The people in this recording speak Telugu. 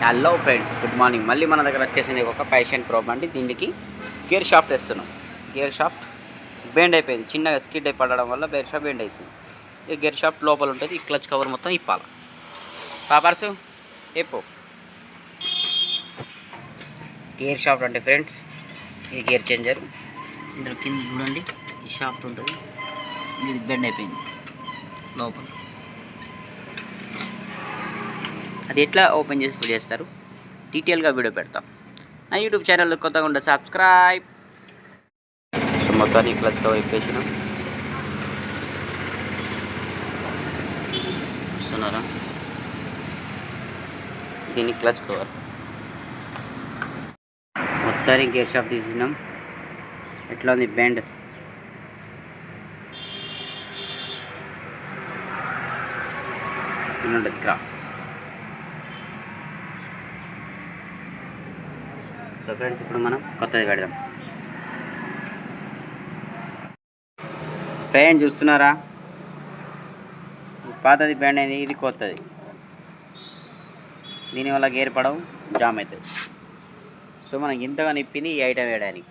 Hello friends, good morning. మళ్ళీ మన దగ్గర వచ్చేసింది ఒక ప్యాషన్ ప్రోబ్ అండి. దీనికి గేర్ షాఫ్ట్ వేస్తున్నాం. గేర్ షాఫ్ట్ బెండ్ అయిపోయింది, చిన్నగా స్కిడ్ అయి పడడం వల్ల గేర్ షాఫ్ట్ బెండ్ అవుతుంది. ఈ గేర్ షాఫ్ట్ లోపల ఉంటుంది. ఈ క్లచ్ కవర్ మొత్తం ఇప్పాలి. పాపర్సు ఎప్పు గేర్ షాఫ్ట్ అంటే ఫ్రెండ్స్, ఈ గేర్ చేంజర్. ఇందులో కింద చూడండి, ఈ షాఫ్ట్ ఉంటుంది. ఇది బెండ్ అయిపోయింది లోపల. అది ఎట్లా ఓపెన్ చేసి ఫిల్ చేస్తారు డీటెయిల్గా వీడియో పెడతాం. నా యూట్యూబ్ ఛానల్ కొత్తగా ఉంటే సబ్స్క్రైబ్. సో మొత్తాన్ని క్లచ్ కవర్ ఇప్పేసినాం. చూస్తున్నారా, దీన్ని క్లచ్ కవర్. మొత్తాన్ని గేర్ షాఫ్ట్ తీసినాం. ఎట్లా ఉంది బెండ్? ఉంటుంది క్రాస్. సో ఫ్రెండ్స్, ఇప్పుడు మనం కొత్తది పెడదాం. ఫ్యాన్ చూస్తున్నారా, పాతది బ్యాండ్ అయింది, ఇది కొత్తది. దీనివల్ల గేర్ పడవు, జామ్ అవుతుంది. సో మనకి ఇంతగా నిప్పింది ఈ ఐటమ్ వేయడానికి.